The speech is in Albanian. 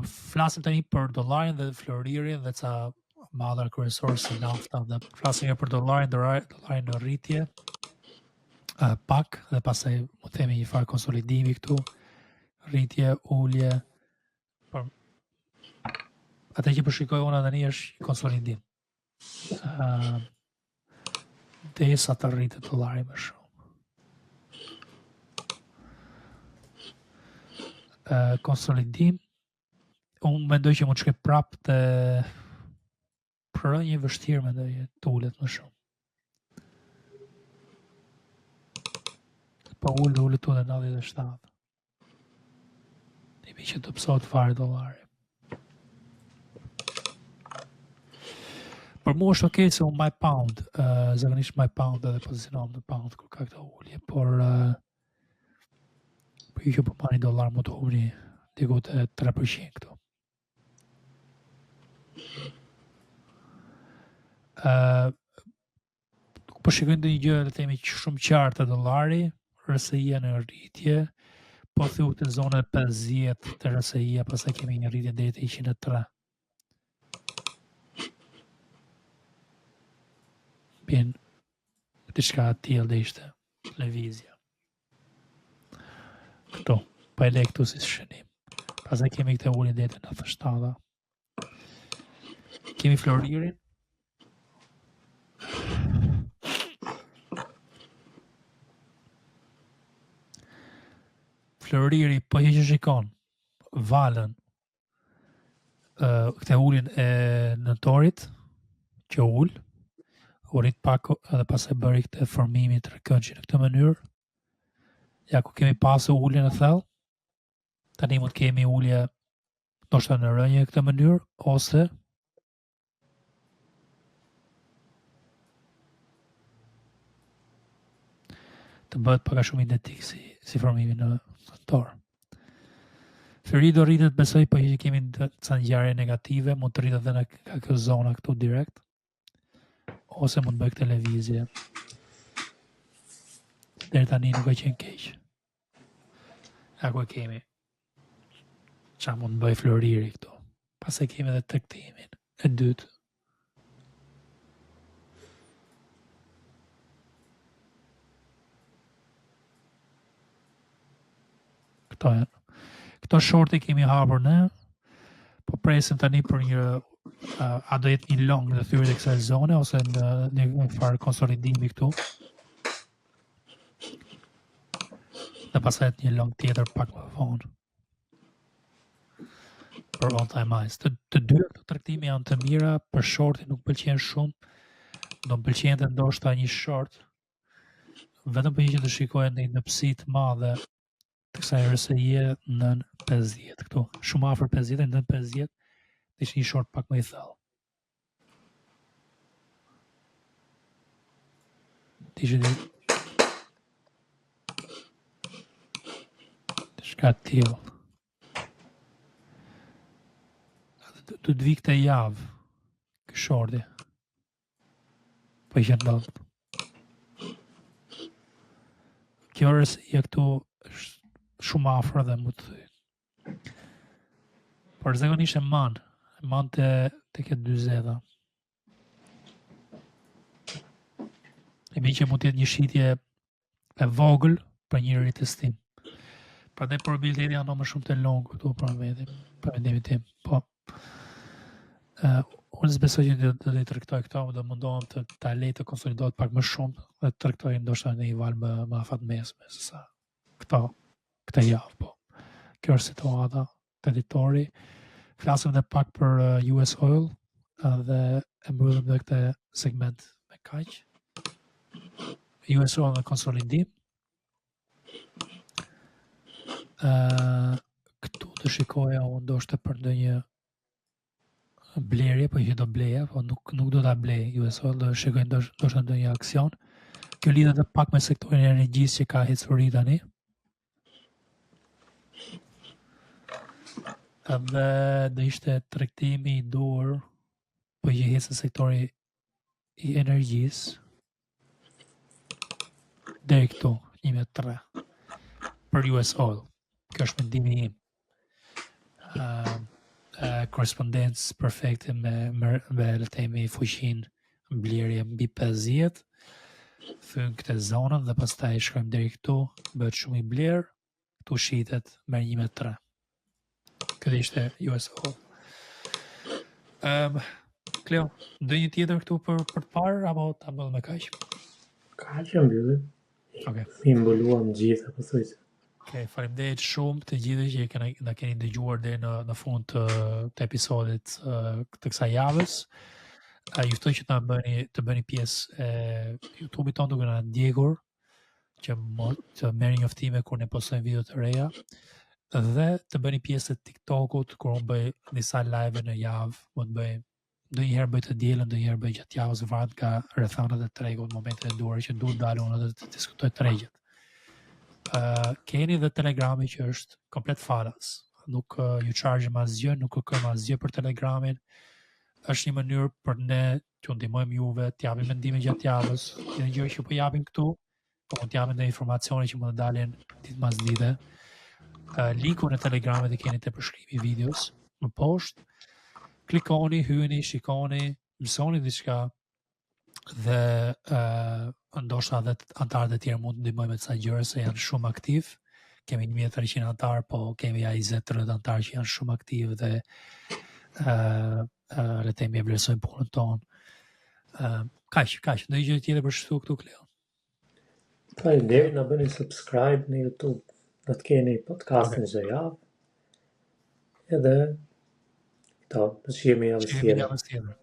flasim tani për dollarin dhe floririn dhe ca madhar kryesorë si nafta dhe flasim për dollarin në rritje pak dhe pastaj mu themi një farë konsolidimi këtu, rritje, ulje, për atë që përshikoj unë tani është konsolidim. Derisa të rritet dollari më shumë. Konsolidim, unë mendoj që mund të shkoj prapë të një vështirë mendoj të ulet më shumë. Po ullet tu dhe 97. Imi që të pësot fare dollari. Për mu është okej se unë my pound, zakonisht my pound edhe pozicionohem në pound kur ka këto ullje, por ju që për mani dollar më të humri diku të 3% këto. Po shikojnë dhe një gjë dhe themi që shumë qartë të dollari, RSI-a në rritje, po thu të zone 50 të RSI-a, pastaj kemi një rritje deri te 103. Bien, diçka tillë dhe ishte lëvizja. Këto, pa e le këtu si shënim. Pastaj kemi këtë ullin deri te 97. Kemi floririn. Floriri, po që shikon valën këtë ullin e nëntorit që ull, u rrit pak edhe pas e bëri këtë formimi të rëkënqi në këtë mënyrë. Ja ku kemi pasë ullin e thellë, tani mund kemi ullje ndoshta në rënje në këtë mënyrë, ose të bëhet paka shumë identik si formimi në nëntor. Flori do rritet besoj, po që kemi ca ngjarje negative, mund të rritet edhe në kjo zona këtu direkt, ose mund bëj këtë lëvizje. Deri tani nuk ka qenë keq. Ja ku e kemi. Qa mund bëj floriri këtu. Pas e kemi edhe tregtimin e dytë. Këto shorti kemi hapur ne, po presim tani për një a do jetë një long në thyrjet e kësaj zone ose në një farë konsolidimi këtu. Dhe pastaj një long tjetër pak më vonë. Për on time highs. Të dy këto tregtime janë të mira, për shorti nuk pëlqen shumë. Do më pëlqente ndoshta një short vetëm për që të shikojnë në psi të madhe të kësaj RSI-e nën 50 këtu. Shumë afër 50 nën 50 ishte një short pak më i thellë. Diçka tillë. Do të vi këtë javë ky shorti. Po i ndodh. Kjo RSI këtu është shumë afër dhe më të thyë. Por zakonisht e man të këtë 40. E mi që mund të jetë një shitje e vogël për një retestim. Prandaj probabiliteti janë më shumë të long këtu për mendimin tim. Po. Unë s'besoj që do të tregtoj këto, do mundohem të lej të konsolidohet pak më shumë dhe të tregtoj ndoshta në një val më afatmesme se sa këtë javë, po. Kjo është situata territori. Flasim dhe pak për US Oil dhe e mbyllim dhe këtë segment me kaq. US Oil në konsolidim. Këtu të shikoja unë ndoshta për ndonjë blerje, po që do bleja, po nuk do ta blej US Oil, do shikoj ndoshta ndonjë aksion. Kjo lidhet pak me sektorin e energjisë që ka hecuri tani. Dhe do ishte tregtimi i dur po që hecë sektori i energjisë deri këtu 1.3 për US Oil. Kjo është mendimi im. korrespondencë perfekte me le të themi fuqinë mbledhje mbi 50. Thyn këtë zonën dhe pastaj shkojmë deri këtu, bëhet shumë i blerë, këtu shitet merr 1.3. Këtë ishte USO. Kleo, ndonjë tjetër këtu për të parë apo ta bëll me kaq? Kaq e mbyllim. Okej. Mi mbuluam gjithë apo thuajse. Okej, faleminderit shumë të gjithëve që na keni dëgjuar deri në fund të episodit të kësaj javës. Ju ftoj që të bëni pjesë e YouTube-it tonë duke na ndjekur, që të merrni njoftime kur ne postojmë video të reja, dhe të bëni pjesë të TikTok-ut kur unë bëj disa live në javë, mund të bëj ndonjëherë bëj të dielën, ndonjëherë bëj gjatë javës, varet nga rrethanat e tregut, momentet e duhura që duhet dalë unë dhe të diskutoj tregjet. Keni dhe Telegrami që është komplet falas. Nuk ju chargjëm asgjë, nuk kërkojmë asgjë për Telegramin. Është një mënyrë për ne që ndihmojmë juve, të japim mendime gjatë javës. Një gjë që po japim këtu, po mund të japim edhe informacione që mund të dalin ditë mas dite. Linkun e Telegramit e keni te përshkrimi i videos më poshtë. Klikoni, hyeni, shikoni, mësoni diçka dhe ndoshta edhe antarët e tjerë mund të ndihmojnë me ca gjëra se janë shumë aktiv. Kemi 1300 antar, po kemi ai 20-30 antar që janë shumë aktiv dhe le të themi e vlerësojnë punën tonë. Kaq, ndonjë gjë tjetër për shtu këtu, Kleo? Faleminderit, na bëni subscribe në YouTube. Do të keni podcastin çdo javë. Edhe këto, do të shihemi javës tjetër.